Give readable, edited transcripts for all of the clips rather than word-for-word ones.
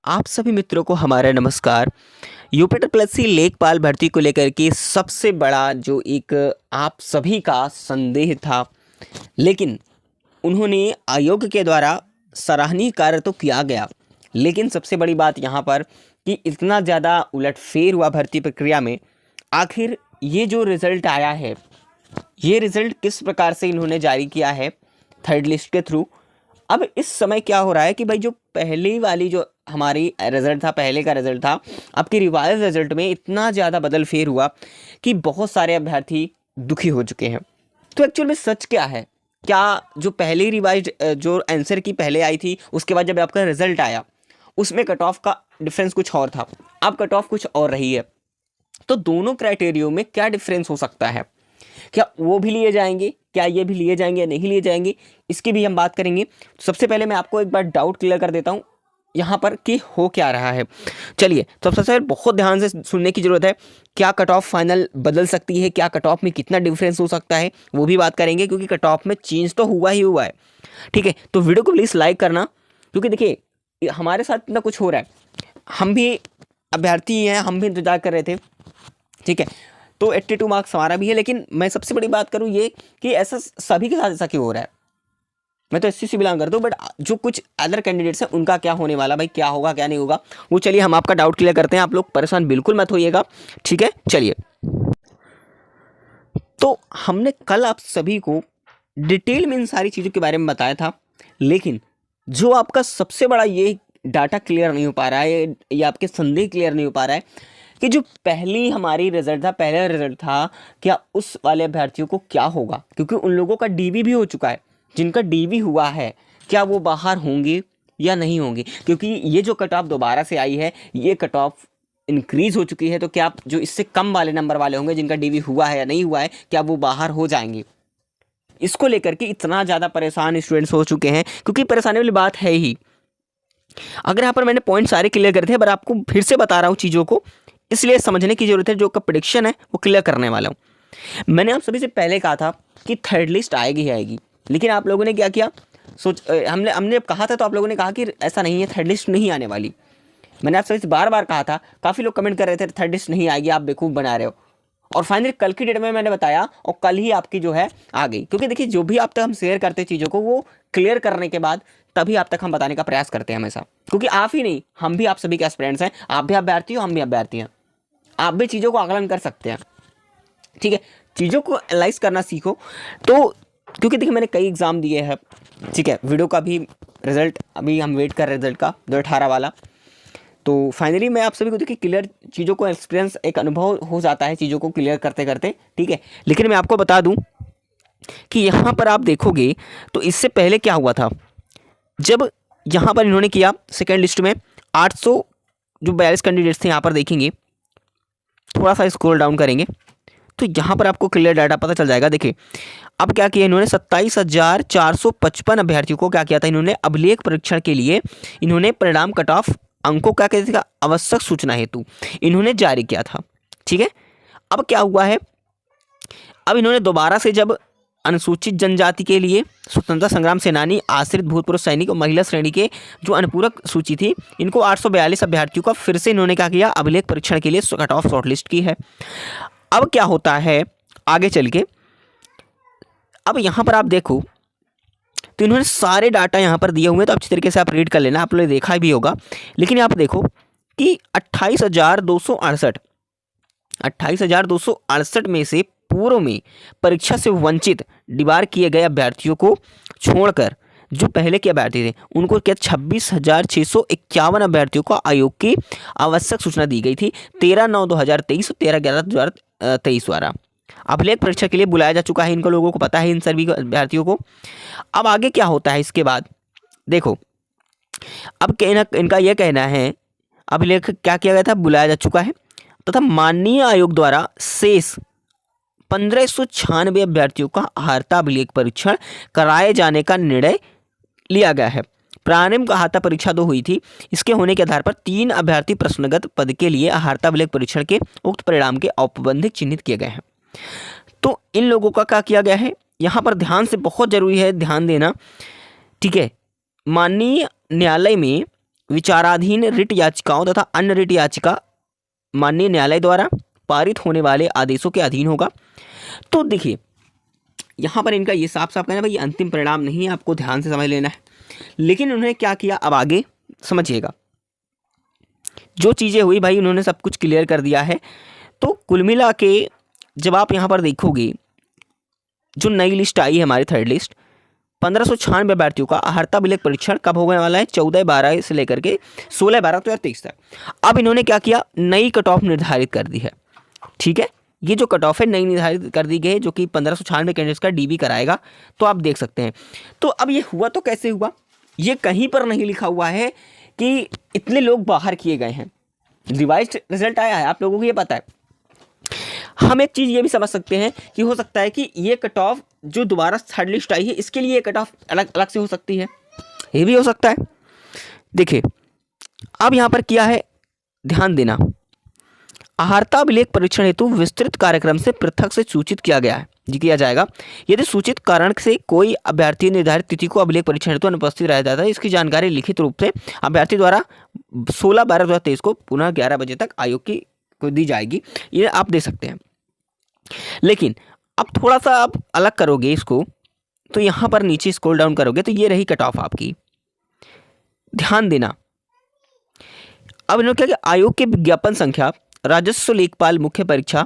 आप सभी मित्रों को हमारा नमस्कार। यूपीटर प्लस सी लेखपाल भर्ती को लेकर के सबसे बड़ा जो एक आप सभी का संदेह था, लेकिन उन्होंने आयोग के द्वारा सराहनीय कार्य तो किया गया, लेकिन सबसे बड़ी बात यहाँ पर कि इतना ज़्यादा उलटफेर हुआ भर्ती प्रक्रिया में। आखिर ये जो रिज़ल्ट आया है, ये रिज़ल्ट किस प्रकार से इन्होंने जारी किया है थर्ड लिस्ट के थ्रू। अब इस समय क्या हो रहा है कि भाई जो पहली वाली जो हमारी रिज़ल्ट था, पहले का रिज़ल्ट था, आपकी रिवाइज रिज़ल्ट में इतना ज़्यादा बदल फेर हुआ कि बहुत सारे अभ्यर्थी दुखी हो चुके हैं। तो एक्चुअल में सच क्या है? क्या जो पहली रिवाइज जो आंसर की पहले आई थी, उसके बाद जब आपका रिज़ल्ट आया उसमें कट ऑफ का डिफरेंस कुछ और था, अब कट ऑफ कुछ और रही है। तो दोनों क्राइटेरियो में क्या डिफरेंस हो सकता है? क्या वो भी लिए जाएंगे, क्या ये भी लिए जाएंगे या नहीं लिए जाएंगे, इसकी भी हम बात करेंगे। सबसे पहले मैं आपको एक बार डाउट क्लियर कर देता हूँ यहाँ पर कि हो क्या रहा है। चलिए, तो सबसे पहले बहुत ध्यान से सुनने की ज़रूरत है। क्या कट ऑफ फाइनल बदल सकती है, क्या कट ऑफ में कितना डिफरेंस हो सकता है, वो भी बात करेंगे, क्योंकि कट ऑफ में चेंज तो हुआ ही हुआ है। ठीक है, तो वीडियो को प्लीज़ लाइक करना, क्योंकि देखिए हमारे साथ इतना कुछ हो रहा है, हम भी अभ्यर्थी हैं, हम भी इंतजार कर रहे थे। ठीक है, तो 82 मार्क्स हमारा भी है, लेकिन मैं सबसे बड़ी बात करूँ ये कि ऐसा सभी के साथ ऐसा क्यों हो रहा है। मैं तो एससी से बिलोंग करता हूँ, बट जो कुछ अदर कैंडिडेट्स हैं उनका क्या होने वाला, भाई क्या होगा क्या नहीं होगा, वो चलिए हम आपका डाउट क्लियर करते हैं। आप लोग परेशान बिल्कुल मत होइएगा, ठीक है। चलिए, तो हमने कल आप सभी को डिटेल में इन सारी चीज़ों के बारे में बताया था, लेकिन जो आपका सबसे बड़ा ये डाटा क्लियर नहीं हो पा रहा है, ये आपके संदेह क्लियर नहीं हो पा रहा है कि जो पहली हमारी रिजल्ट था, पहला रिजल्ट था, क्या उस वाले अभ्यर्थियों को क्या होगा, क्योंकि उन लोगों का डीवी भी हो चुका है। जिनका डीवी हुआ है, क्या वो बाहर होंगे या नहीं होंगे, क्योंकि ये जो कट ऑफ दोबारा से आई है, ये कट ऑफ इंक्रीज हो चुकी है। तो क्या जो इससे कम वाले नंबर वाले होंगे, जिनका डीवी हुआ है या नहीं हुआ है, क्या वो बाहर हो जाएंगे? इसको लेकर के इतना ज़्यादा परेशान स्टूडेंट्स हो चुके हैं, क्योंकि परेशानी वाली बात है ही। अगर यहाँ पर मैंने पॉइंट सारे क्लियर करे थे, पर आपको फिर से बता रहा हूँ चीज़ों को, इसलिए समझने की जरूरत है। जो का प्रेडिक्शन है वो क्लियर करने वाला हूँ। मैंने आप सभी से पहले कहा था कि थर्ड लिस्ट आएगी ही आएगी, लेकिन आप लोगों ने क्या किया, हमने हमने कहा था तो आप लोगों ने कहा कि ऐसा नहीं है, थर्ड लिस्ट नहीं आने वाली। मैंने आप सभी से बार बार कहा था, काफ़ी लोग कमेंट कर रहे थे थर्ड लिस्ट नहीं आएगी, आप बेवकूफ़ बना रहे हो। और फाइनली कल की डेट में मैंने बताया, और कल ही आपकी जो है आ गई। क्योंकि देखिए, जो भी आप तक हम शेयर करते हैं चीज़ों को, वो क्लियर करने के बाद तभी आप तक हम बताने का प्रयास करते हैं हमेशा। क्योंकि आप ही नहीं, हम भी आप सभी के एस्पिरेंट्स हैं, आप भी अभ्यर्थी हो, हम भी अभ्यर्थी हैं, आप भी चीज़ों को आकलन कर सकते हैं। ठीक है, चीज़ों को एनालाइज करना सीखो। तो क्योंकि देखिए, मैंने कई एग्ज़ाम दिए हैं, ठीक है, वीडियो का भी रिजल्ट अभी हम वेट कर रहे हैं, रिजल्ट का 2018 वाला। तो फाइनली मैं आप सभी को देखिए क्लियर चीज़ों को एक्सपीरियंस, एक अनुभव हो जाता है चीज़ों को क्लियर करते करते। ठीक है, लेकिन मैं आपको बता दूं कि यहाँ पर आप देखोगे तो इससे पहले क्या हुआ था, जब यहाँ पर इन्होंने किया सेकेंड लिस्ट में 800 जो 42 कैंडिडेट्स थे, यहाँ पर देखेंगे, थोड़ा सा स्क्रॉल डाउन करेंगे तो यहाँ पर आपको क्लियर डाटा पता चल जाएगा। देखिए, अब क्या किया इन्होंने, 27,455 अभ्यर्थियों को क्या किया था इन्होंने, अभिलेख परीक्षण के लिए इन्होंने परिणाम कट ऑफ अंकों क्या कहते थे, आवश्यक सूचना हेतु इन्होंने जारी किया था। ठीक है, अब क्या हुआ है, अब इन्होंने दोबारा से जब अनुसूचित जनजाति के लिए स्वतंत्रता संग्राम सेनानी, आश्रित भूतपूर्व सैनिक और महिला श्रेणी के जो अनुपूरक सूची थी, इनको 842 अभ्यर्थियों का फिर से इन्होंने क्या किया, अभिलेख परीक्षण के लिए कट ऑफ शॉर्टलिस्ट की है। अब क्या होता है आगे चल के, अब यहाँ पर आप देखो तो इन्होंने सारे डाटा यहाँ पर दिए हुए हैं, तो अच्छी तरीके से आप रीड कर लेना, आप लोगों ने देखा भी होगा। लेकिन यहाँ पर देखो कि 28,268 में से पूर्व में परीक्षा से वंचित डिबार किए गए अभ्यर्थियों को छोड़कर जो पहले के अभ्यर्थी थे, उनको क्या 26,651 अभ्यर्थियों को आयोग की आवश्यक सूचना दी गई थी 13/9/2023 और 13/11/2023 द्वारा। अभिलेख परीक्षा के लिए बुलाया जा चुका है, इनको लोगों को पता है, इन सभी अभ्यर्थियों को। अब आगे क्या होता है इसके बाद देखो, अब कहना, इनका यह कहना है अभिलेख क्या किया गया था, बुलाया जा चुका है, तथा माननीय आयोग द्वारा शेष 1596 अभ्यर्थियों का अहार्ता अभिलेख परीक्षण कराए जाने का निर्णय लिया गया है। प्रारंभिक अहार्ता परीक्षा 2 हुई थी, इसके होने के आधार पर 3 अभ्यर्थी प्रश्नगत पद के लिए अहार्ता अभिलेख परीक्षण के उक्त परिणाम के औपबंधिक चिन्हित किए गए हैं। तो इन लोगों का क्या किया गया है, यहाँ पर ध्यान से, बहुत जरूरी है ध्यान देना। ठीक है, माननीय न्यायालय में विचाराधीन रिट याचिकाओं तथा अन्य रिट याचिका माननीय न्यायालय द्वारा पारित होने वाले आदेशों के अधीन होगा। तो देखिए यहाँ पर इनका ये साफ साफ कहना है भाई, ये अंतिम परिणाम नहीं है, आपको ध्यान से समझ लेना है। लेकिन उन्होंने क्या किया, अब आगे समझिएगा। जो चीज़ें हुई भाई, उन्होंने सब कुछ क्लियर कर दिया है। तो कुल मिला के जब आप यहाँ पर देखोगे, जो नई लिस्ट आई है हमारी थर्ड लिस्ट, 1596 अभ्यर्थियों का अर्हता अभिलेख परीक्षण कब होने वाला है, 14/12 से लेकर के 16/12/2023 तक। अब इन्होंने क्या किया, नई कट ऑफ निर्धारित कर दी है। ठीक है, ये जो कट ऑफ है नई निर्धारित कर दी गई है, जो कि 1596 कैंडिडेट्स का डीबी कराएगा। तो आप देख सकते हैं। तो अब ये हुआ तो कैसे हुआ, ये कहीं पर नहीं लिखा हुआ है कि इतने लोग बाहर किए गए हैं। रिवाइज्ड रिजल्ट आया है, आप लोगों को ये पता है। हम एक चीज़ ये भी समझ सकते हैं कि हो सकता है कि ये कट ऑफ जो दोबारा थर्ड लिस्ट आई है, इसके लिए कट ऑफ अलग अलग से हो सकती है, ये भी हो सकता है। देखिए अब यहाँ पर क्या है, ध्यान देना, अर्हता अभिलेख परीक्षण हेतु विस्तृत कार्यक्रम से पृथक से सूचित किया गया है, जी किया जाएगा। यदि सूचित कारण से कोई अभ्यर्थी निर्धारित तिथि को अभिलेख परीक्षण हेतु अनुपस्थित रह जाता है, इसकी जानकारी लिखित रूप से अभ्यर्थी द्वारा 16/12/2023 को पुनः 11 बजे तक आयोग को दी जाएगी। ये आप दे सकते हैं। लेकिन अब थोड़ा सा आप अलग करोगे इसको, तो यहाँ पर नीचे स्क्रॉल डाउन करोगे तो ये रही कट ऑफ आपकी। ध्यान देना, अब इन्होंने क्या किया, आयोग के विज्ञापन संख्या राजस्व लेखपाल मुख्य परीक्षा,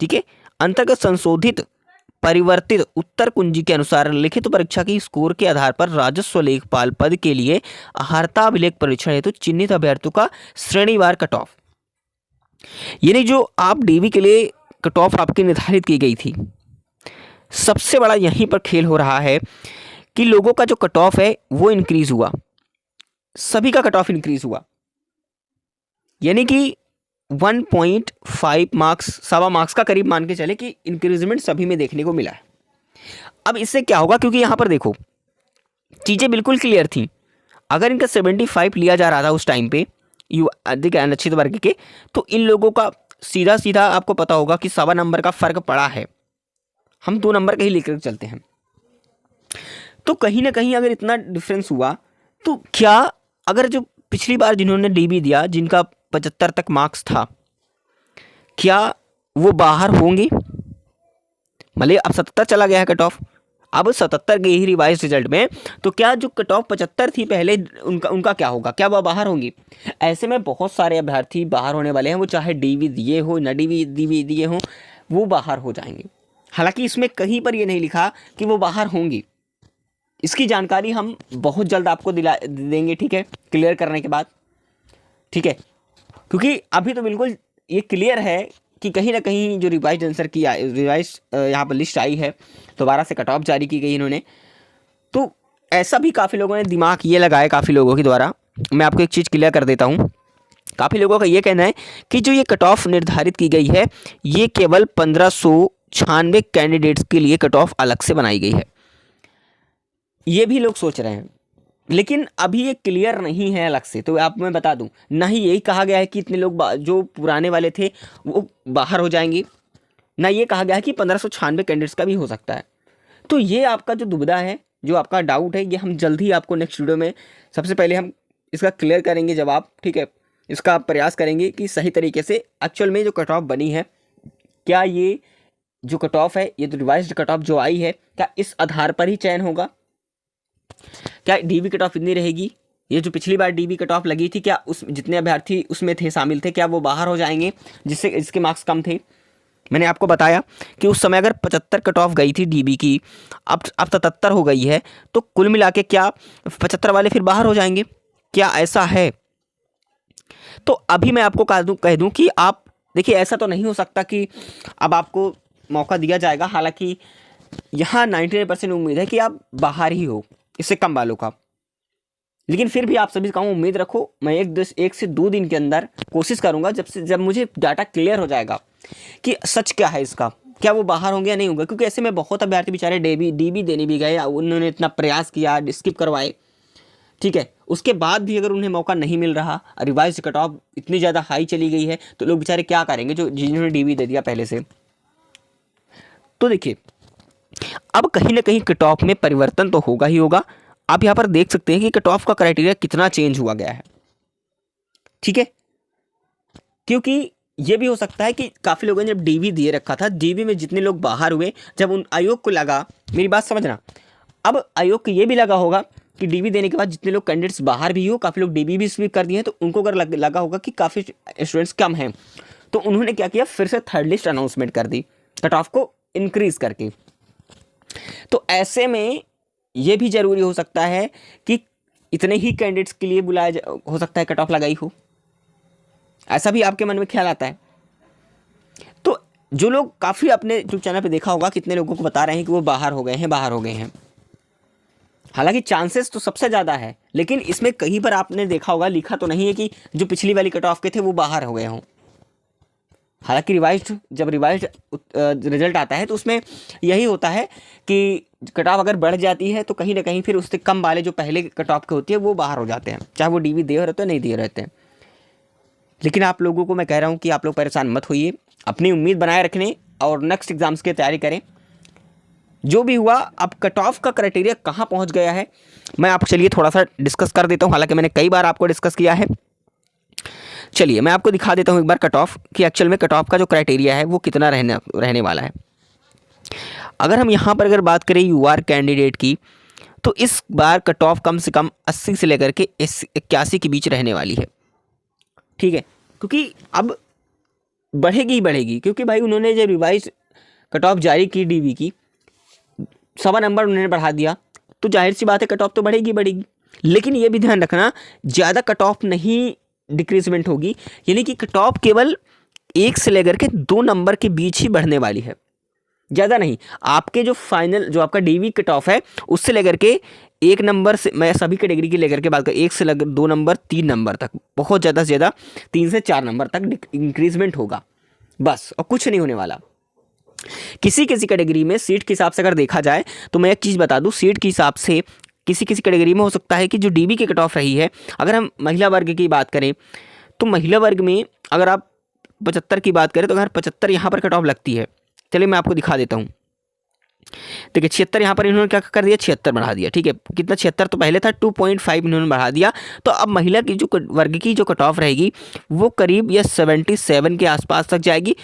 ठीक है, अंतर्गत संशोधित परिवर्तित उत्तर कुंजी के अनुसार लिखित परीक्षा की स्कोर के आधार पर राजस्व लेखपाल पद के लिए अर्हता अभिलेख परीक्षण हेतु चिन्हित अभ्यर्थियों का श्रेणीवार कट ऑफ, यानी जो आप डीवी के लिए कट ऑफ आपकी निर्धारित की गई थी, सबसे बड़ा यहीं पर खेल हो रहा है कि लोगों का जो कट ऑफ है वो इंक्रीज हुआ, सभी का कट ऑफ इंक्रीज हुआ, यानी कि 1.5 मार्क्स, 1.25 मार्क्स का करीब मान के चले कि इंक्रीजमेंट सभी में देखने को मिला है। अब इससे क्या होगा, क्योंकि यहाँ पर देखो चीज़ें बिल्कुल क्लियर थी। अगर इनका 75 लिया जा रहा था उस टाइम पे यू अधिक अनिश्चित वर्ग के, तो इन लोगों का सीधा सीधा आपको पता होगा कि 1.25 नंबर का फर्क पड़ा है। हम 2 नंबर का ही लेकर चलते हैं, तो कहीं ना कहीं अगर इतना डिफरेंस हुआ, तो क्या अगर जो पिछली बार जिन्होंने डीबी दिया, जिनका 75 तक मार्क्स था, क्या वो बाहर होंगे? मतलब अब 77 चला गया है कट ऑफ, अब 77 के ही रिवाइज रिजल्ट में, तो क्या जो कट ऑफ 75 थी पहले, उनका क्या होगा, क्या वह बाहर होंगी? ऐसे में बहुत सारे अभ्यर्थी बाहर होने वाले हैं, वो चाहे डीवी दिए हो न डीवी दिए हों, वो बाहर हो जाएंगे। हालांकि इसमें कहीं पर ये नहीं लिखा कि वो बाहर होंगी। इसकी जानकारी हम बहुत जल्द आपको दिला देंगे, ठीक है, क्लियर करने के बाद, ठीक है, क्योंकि अभी तो बिल्कुल ये क्लियर है कि कहीं ना कहीं जो रिवाइज आंसर की रिवाइज यहाँ पर लिस्ट आई है, दोबारा से कट ऑफ जारी की गई इन्होंने, तो ऐसा भी काफ़ी लोगों ने दिमाग ये लगाया, काफ़ी लोगों के द्वारा। मैं आपको एक चीज़ क्लियर कर देता हूँ, काफ़ी लोगों का ये कहना है कि जो ये कट ऑफ निर्धारित की गई है, ये केवल 1596 कैंडिडेट्स के लिए कट ऑफ अलग से बनाई गई है, ये भी लोग सोच रहे हैं। लेकिन अभी ये क्लियर नहीं है अलग से, तो आप मैं बता दूं, ना ही यही कहा गया है कि इतने लोग जो पुराने वाले थे वो बाहर हो जाएंगे, ना ये कहा गया है कि 1596 कैंडिडेट्स का भी हो सकता है। तो ये आपका जो दुविधा है, जो आपका डाउट है, ये हम जल्द ही आपको नेक्स्ट वीडियो में सबसे पहले हम इसका क्लियर करेंगे जवाब, ठीक है, इसका प्रयास करेंगे कि सही तरीके से एक्चुअल में जो कट ऑफ बनी है, क्या ये जो कट ऑफ है, ये तो रिवाइज्ड कट ऑफ जो आई है, क्या इस आधार पर ही चयन होगा, क्या डीबी कट ऑफ इतनी रहेगी, ये जो पिछली बार डीबी कट ऑफ लगी थी, क्या उस जितने अभ्यर्थी उसमें थे शामिल थे, क्या वो बाहर हो जाएंगे जिसके मार्क्स कम थे? मैंने आपको बताया कि उस समय अगर 75 कट ऑफ गई थी डीबी की, अब 77 हो गई है, तो कुल मिला के क्या 75 वाले फिर बाहर हो जाएंगे? क्या ऐसा है? तो अभी मैं आपको कह दूं कि आप देखिए, ऐसा तो नहीं हो सकता कि अब आपको मौका दिया जाएगा। हालांकि यहाँ 99% उम्मीद है कि आप बाहर ही हो, इससे कम वालों का, लेकिन फिर भी आप सभी कहूँ उम्मीद रखो। मैं 1 से 2 दिन के अंदर कोशिश करूँगा, जब मुझे डाटा क्लियर हो जाएगा कि सच क्या है इसका, क्या वो बाहर होंगे या नहीं होंगे, क्योंकि ऐसे में बहुत अभ्यर्थी बेचारे डीबी देने भी गए, उन्होंने इतना प्रयास किया, स्किप करवाए, ठीक है, उसके बाद भी अगर उन्हें मौका नहीं मिल रहा, रिवाइज कट ऑफ इतनी ज़्यादा हाई चली गई है, तो लोग बेचारे क्या करेंगे जिन्होंने डीबी दे दिया पहले से। तो देखिए, अब कहीं ना कहीं कट ऑफ में परिवर्तन तो होगा ही होगा। आप यहाँ पर देख सकते हैं कि कट ऑफ का क्राइटेरिया कितना चेंज हुआ गया है। ठीक है, क्योंकि ये भी हो सकता है कि काफ़ी लोगों ने जब डीवी दे रखा था, डीवी में जितने लोग बाहर हुए, जब उन आयोग को लगा, मेरी बात समझना, अब आयोग को ये भी लगा होगा कि डीवी देने के बाद जितने लोग कैंडिडेट्स बाहर भी हो, काफ़ी लोग डीवी भी स्वीप कर दिए हैं, तो उनको अगर लगा होगा कि काफ़ी स्टूडेंट्स कम हैं, तो उन्होंने क्या किया, फिर से थर्ड लिस्ट अनाउंसमेंट कर दी कट ऑफ को इंक्रीज करके। तो ऐसे में ये भी ज़रूरी हो सकता है कि इतने ही कैंडिडेट्स के लिए हो सकता है कट ऑफ लगाई हो, ऐसा भी आपके मन में ख्याल आता है। तो जो लोग काफ़ी अपने यूट्यूब चैनल पे देखा होगा, कितने लोगों को बता रहे हैं कि वो बाहर हो गए हैं। हालांकि चांसेस तो सबसे ज़्यादा है, लेकिन इसमें कहीं पर आपने देखा होगा, लिखा तो नहीं है कि जो पिछली वाली कट ऑफ के थे वो बाहर हो गए हों। हालांकि जब रिवाइज्ड रिजल्ट आता है तो उसमें यही होता है कि कट ऑफ अगर बढ़ जाती है तो कहीं ना कहीं फिर उससे कम वाले जो पहले कट ऑफ के होती है वो बाहर हो जाते हैं, चाहे वो डीवी दे रहते हैं नहीं दे रहते हैं। लेकिन आप लोगों को मैं कह रहा हूँ कि आप लोग परेशान मत होइए, अपनी उम्मीद बनाए रखने और नेक्स्ट एग्जाम्स की तैयारी करें। जो भी हुआ, अब कट ऑफ का क्राइटेरिया कहाँ पहुँच गया है मैं आपको चलिए थोड़ा सा डिस्कस कर देता हूँ। हालांकि मैंने कई बार आपको डिस्कस किया है, चलिए मैं आपको दिखा देता हूँ एक बार कट ऑफ कि एक्चुअल में कट ऑफ का जो क्राइटेरिया है वो कितना रहने वाला है। अगर हम यहाँ पर अगर बात करें यूआर कैंडिडेट की, तो इस बार कट ऑफ कम से कम 80 से लेकर के 81 के बीच रहने वाली है। ठीक है, क्योंकि अब बढ़ेगी ही बढ़ेगी, क्योंकि भाई उन्होंने जब रिवाइज कट ऑफ जारी की डीवी की, 1.25 नंबर उन्होंने बढ़ा दिया, तो जाहिर सी बात है कट ऑफ तो बढ़ेगी। लेकिन ये भी ध्यान रखना, ज़्यादा कट ऑफ नहीं डिक्रीजमेंट होगी, यानी कि कट ऑफ केवल 1 से लेकर के 2 नंबर के बीच ही बढ़ने वाली है, ज़्यादा नहीं। आपके जो फाइनल जो आपका डीवी कट ऑफ है उससे लेकर के 1 नंबर से, मैं सभी कैटेगरी की लेकर के बात करूँ, 1 से लेकर 2 नंबर 3 नंबर तक, बहुत ज़्यादा से ज़्यादा 3 से 4 नंबर तक इंक्रीजमेंट होगा बस, और कुछ नहीं होने वाला। किसी कैटेगरी में सीट के हिसाब से अगर देखा जाए तो मैं एक चीज़ बता दूं, सीट के हिसाब से किसी कैटेगरी में हो सकता है कि जो डीबी की कट ऑफ रही है, अगर हम महिला वर्ग की बात करें तो महिला वर्ग में अगर आप 75 की बात करें तो अगर 75 यहाँ पर कट ऑफ लगती है, चलिए मैं आपको दिखा देता हूँ। देखिए 76 यहाँ पर इन्होंने क्या कर दिया, 76 बढ़ा दिया। ठीक है, कितना, 76 तो पहले था, 2.5 इन्होंने बढ़ा दिया। तो अब महिला की जो वर्ग की जो कट ऑफ रहेगी वो करीब या 77 के आसपास तक जाएगी।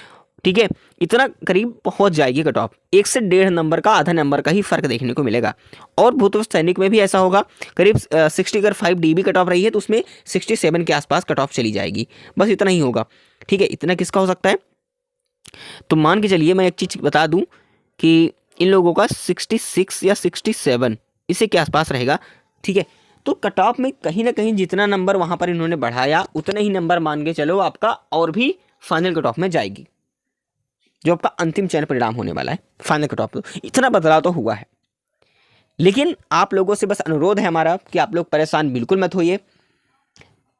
ठीक है, इतना करीब पहुंच जाएगी कट ऑफ, 1 से 1.5 नंबर का, आधा नंबर का ही फर्क देखने को मिलेगा। और भूतपूर्व सैनिक में भी ऐसा होगा, करीब 60 अगर 5 डीबी कट ऑफ रही है तो उसमें 67 के आसपास कट ऑफ चली जाएगी, बस इतना ही होगा। ठीक है, इतना किसका हो सकता है, तो मान के चलिए मैं एक चीज़ बता दूं कि इन लोगों का 66 या 67 इसी के आसपास रहेगा। ठीक है, तो कट ऑफ में कहीं ना कहीं जितना नंबर वहाँ पर इन्होंने बढ़ाया उतने ही नंबर मान के चलो आपका और भी फाइनल कट ऑफ में जाएगी, जो आपका अंतिम चयन परिणाम होने वाला है फाइनल कट ऑफ। तो इतना बदलाव तो हुआ है, लेकिन आप लोगों से बस अनुरोध है हमारा कि आप लोग परेशान बिल्कुल मत होइए।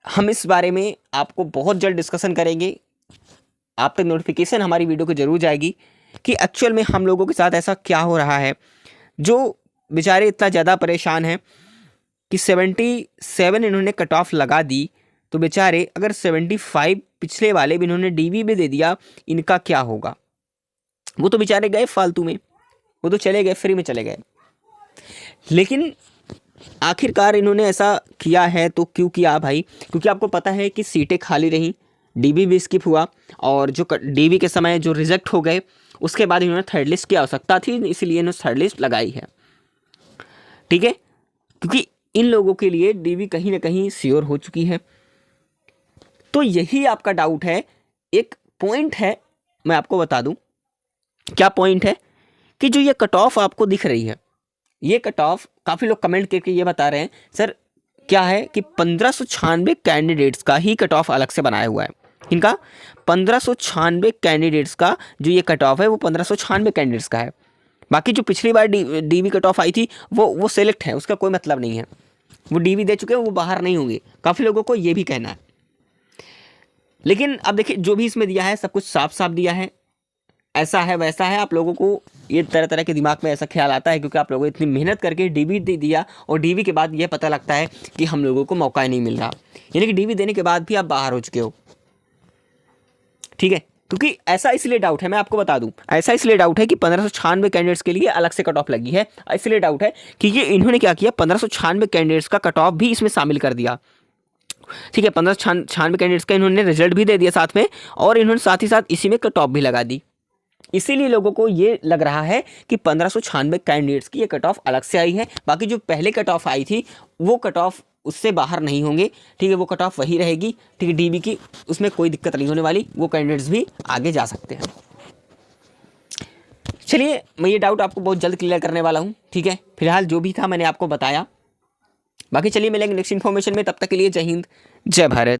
हम इस बारे में आपको बहुत जल्द डिस्कशन करेंगे, आप तक नोटिफिकेशन हमारी वीडियो को जरूर जाएगी कि एक्चुअल में हम लोगों के साथ ऐसा क्या हो रहा है, जो बेचारे इतना ज़्यादा परेशान हैं कि 77 इन्होंने कट ऑफ लगा दी, तो बेचारे अगर 75 पिछले वाले भी इन्होंने डीवी में दे दिया, इनका क्या होगा। वो तो बेचारे गए फालतू में, वो तो चले गए, फ्री में चले गए। लेकिन आखिरकार इन्होंने ऐसा किया है तो क्यों किया भाई, क्योंकि आपको पता है कि सीटें खाली रहीं, डीबी भी स्किप हुआ, और जो डीबी के समय जो रिजेक्ट हो गए उसके बाद इन्होंने थर्ड लिस्ट की आवश्यकता थी, इसलिए इन्होंने थर्ड लिस्ट लगाई है। ठीक है, क्योंकि इन लोगों के लिए डीवी कहीं ना कहीं श्योर हो चुकी है। तो यही आपका डाउट है। एक पॉइंट है, मैं आपको बता दूं क्या पॉइंट है, कि जो ये कट ऑफ आपको दिख रही है, ये कट ऑफ काफ़ी लोग कमेंट करके ये बता रहे हैं सर क्या है कि 1596 कैंडिडेट्स का ही कट ऑफ अलग से बनाया हुआ है। इनका 1596 कैंडिडेट्स का जो ये कट ऑफ है वो 1596 कैंडिडेट्स का है। बाकी जो पिछली बार डीवी कट ऑफ आई थी वो सेलेक्ट है, उसका कोई मतलब नहीं है, वो डीवी दे चुके हैं, वो बाहर नहीं होंगे। काफ़ी लोगों को ये भी कहना है। लेकिन अब देखिए जो भी इसमें दिया है सब कुछ साफ साफ दिया है, ऐसा है वैसा है। आप लोगों को ये तरह तरह के दिमाग में ऐसा ख्याल आता है क्योंकि आप लोगों ने इतनी मेहनत करके डीवी दे दिया, और डीवी के बाद ये पता लगता है कि हम लोगों को मौका ही नहीं मिल रहा, यानी कि डीवी देने के बाद भी आप बाहर हो चुके हो। ठीक है, क्योंकि ऐसा इसलिए डाउट है, मैं आपको बता दूं, ऐसा इसलिए डाउट है कि 1596 कैंडिडेट्स के लिए अलग से कट ऑफ लगी है। इसलिए डाउट है कि ये इन्होंने क्या किया, 1596 कैंडिडेट्स का कट ऑफ भी इसमें शामिल कर दिया। ठीक है, 1596 कैंडिडेट्स का इन्होंने रिजल्ट भी दे दिया साथ में, और इन्होंने साथ ही साथ इसी में कट ऑफ भी लगा दी। इसीलिए लोगों को ये लग रहा है कि 1596 कैंडिडेट्स की ये कट ऑफ अलग से आई है। बाकी जो पहले कट ऑफ आई थी वो कट ऑफ उससे बाहर नहीं होंगे, ठीक है, वो कट ऑफ वही रहेगी, ठीक है, डीबी की, उसमें कोई दिक्कत नहीं होने वाली, वो कैंडिडेट्स भी आगे जा सकते हैं। चलिए, मैं ये डाउट आपको बहुत जल्द क्लियर करने वाला हूँ, ठीक है। फिलहाल जो भी था मैंने आपको बताया, बाकी चलिए मिलेंगे नेक्स्ट इन्फॉर्मेशन में, तब तक के लिए जय हिंद, जय भारत।